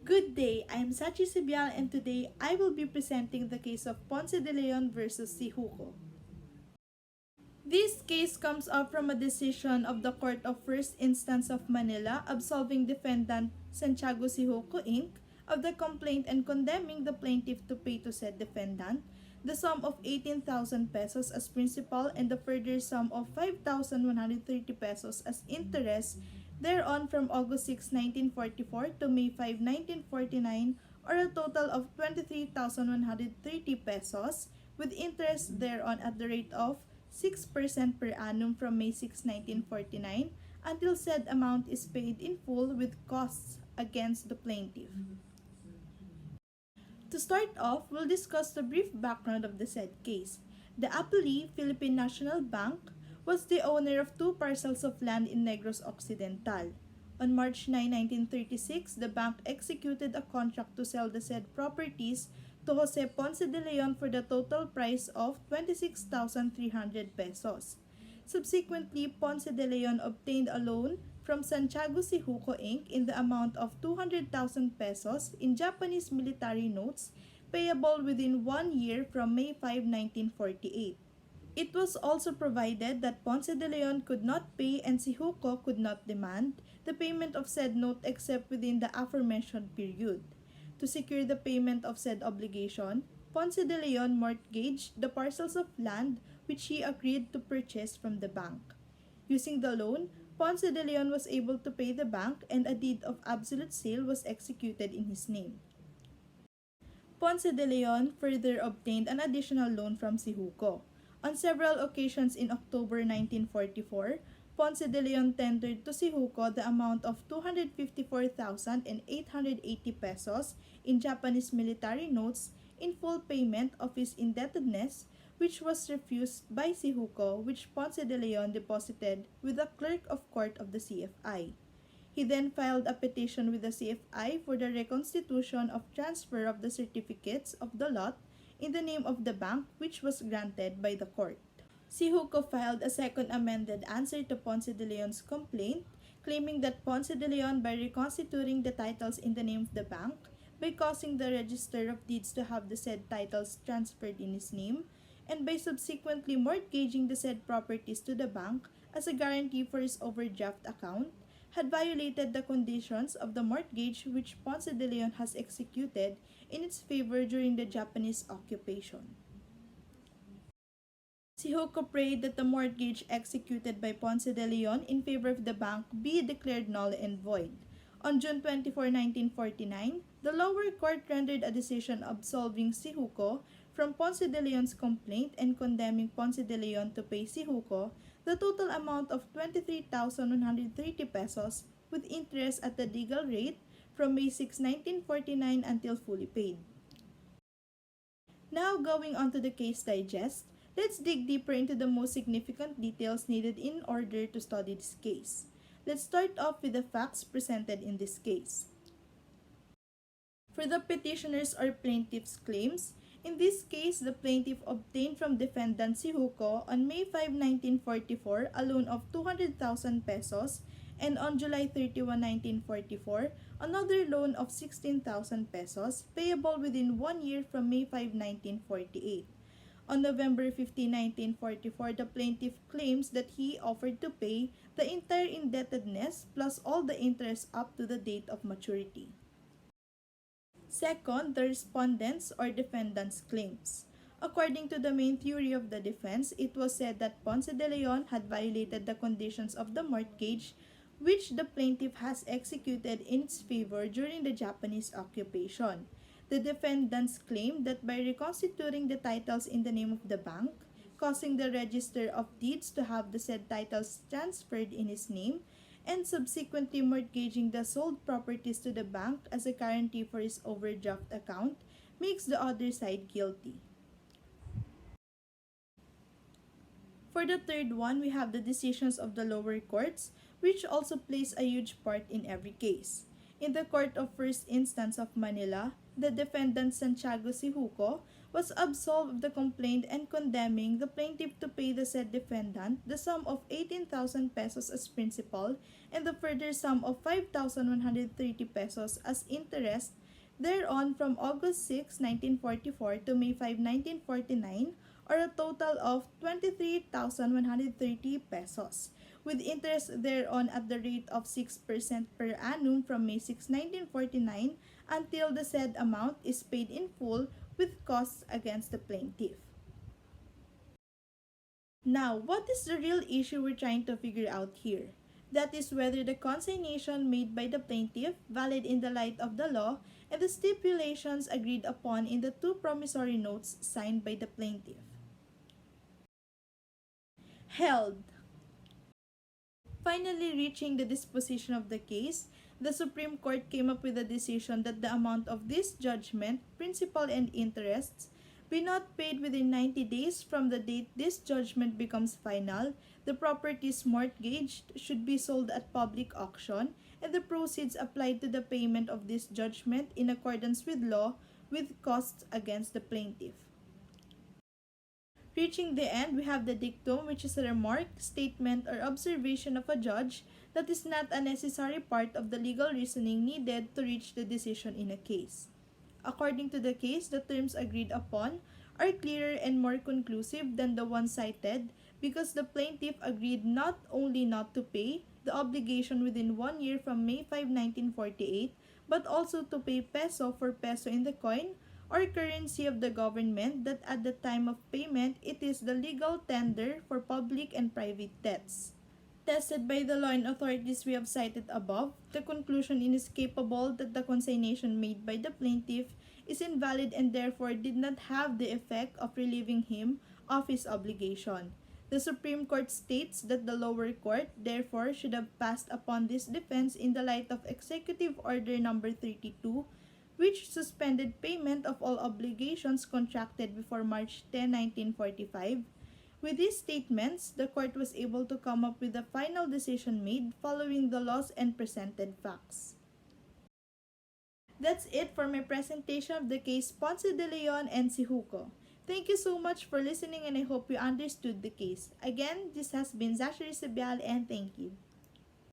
Good day, I am Sachi Sibial and today I will be presenting the case of Ponce de Leon versus Syjuco. This case comes up from a decision of the Court of First Instance of Manila absolving defendant Santiago Syjuco Inc. of the complaint and condemning the plaintiff to pay to said defendant the sum of 18,000 pesos as principal and the further sum of 5,130 pesos as interest thereon from August 6, 1944 to May 5, 1949, or a total of 23,130 pesos with interest thereon at the rate of 6% per annum from May 6, 1949 until said amount is paid in full with costs against the plaintiff. To start off, we'll discuss the brief background of the said case. The appellee, Philippine National Bank, was the owner of two parcels of land in Negros Occidental. On March 9, 1936, the bank executed a contract to sell the said properties to Jose Ponce de Leon for the total price of 26,300 pesos. Subsequently, Ponce de Leon obtained a loan from Santiago Syjuco Inc. in the amount of 200,000 pesos in Japanese military notes payable within 1 year from May 5, 1948. It was also provided that Ponce de Leon could not pay and Syjuco could not demand the payment of said note except within the aforementioned period. To secure the payment of said obligation, Ponce de Leon mortgaged the parcels of land which he agreed to purchase from the bank. Using the loan, Ponce de Leon was able to pay the bank and a deed of absolute sale was executed in his name. Ponce de Leon further obtained an additional loan from Syjuco. On several occasions in October 1944, Ponce de Leon tendered to Syjuco the amount of 254,880 pesos in Japanese military notes in full payment of his indebtedness, which was refused by Syjuco, which Ponce de Leon deposited with the clerk of court of the CFI. He then filed a petition with the CFI for the reconstitution of transfer of the certificates of the lot in the name of the bank, which was granted by the court. Syjuco filed a second amended answer to Ponce de Leon's complaint, claiming that Ponce de Leon, by reconstituting the titles in the name of the bank, by causing the register of deeds to have the said titles transferred in his name, and by subsequently mortgaging the said properties to the bank as a guarantee for his overdraft account, had violated the conditions of the mortgage which Ponce de Leon has executed in its favor during the Japanese occupation. Syjuco prayed that the mortgage executed by Ponce de Leon in favor of the bank be declared null and void. On June 24, 1949, the lower court rendered a decision absolving Syjuco from Ponce de Leon's complaint and condemning Ponce de Leon to pay Syjuco the total amount of 23,130 pesos with interest at the legal rate from May 6, 1949 until fully paid. Now going on to the case digest, let's dig deeper into the most significant details needed in order to study this case. Let's start off with the facts presented in this case. For the petitioner's or plaintiff's claims, in this case, the plaintiff obtained from defendant Syjuco on May 5, 1944 a loan of 200,000 pesos and on July 31, 1944 another loan of 16,000 pesos payable within 1 year from May 5, 1948. On November 15, 1944, the plaintiff claims that he offered to pay the entire indebtedness plus all the interest up to the date of maturity. Second, the respondent's or defendant's claims. According to the main theory of the defense, it was said that Ponce de Leon had violated the conditions of the mortgage which the plaintiff has executed in its favor during the Japanese occupation. The defendants claimed that by reconstituting the titles in the name of the bank, causing the register of deeds to have the said titles transferred in his name, and subsequently mortgaging the sold properties to the bank as a guarantee for his overdraft account, makes the other side guilty. For the third one, we have the decisions of the lower courts, which also plays a huge part in every case. In the Court of First Instance of Manila, the defendant Santiago Syjuco was absolved of the complaint and condemning the plaintiff to pay the said defendant the sum of 18,000 pesos as principal and the further sum of 5,130 pesos as interest thereon from August 6, 1944 to May 5, 1949, or a total of 23,130 pesos, with interest thereon at the rate of 6% per annum from May 6, 1949 until the said amount is paid in full with costs against the plaintiff. Now, what is the real issue we're trying to figure out here? That is whether the consignation made by the plaintiff valid in the light of the law and the stipulations agreed upon in the two promissory notes signed by the plaintiff. Held. Finally reaching the disposition of the case, the Supreme Court came up with a decision that the amount of this judgment, principal and interests, be not paid within 90 days from the date this judgment becomes final, the properties mortgaged should be sold at public auction, and the proceeds applied to the payment of this judgment in accordance with law with costs against the plaintiff. Reaching the end, we have the dictum, which is a remark, statement, or observation of a judge that is not a necessary part of the legal reasoning needed to reach the decision in a case. According to the case, the terms agreed upon are clearer and more conclusive than the one cited because the plaintiff agreed not only not to pay the obligation within 1 year from May 5, 1948, but also to pay peso for peso in the coin or currency of the government that at the time of payment it is the legal tender for public and private debts. Tested by the law and authorities we have cited above, the conclusion is capable that the consignation made by the plaintiff is invalid and therefore did not have the effect of relieving him of his obligation. The Supreme Court states that the lower court therefore should have passed upon this defense in the light of Executive Order No. 32, which suspended payment of all obligations contracted before March 10, 1945. With these statements, the court was able to come up with a final decision made following the laws and presented facts. That's it for my presentation of the case Ponce de Leon and Syjuco. Thank you so much for listening and I hope you understood the case. Again, this has been Zachary Sibial and thank you.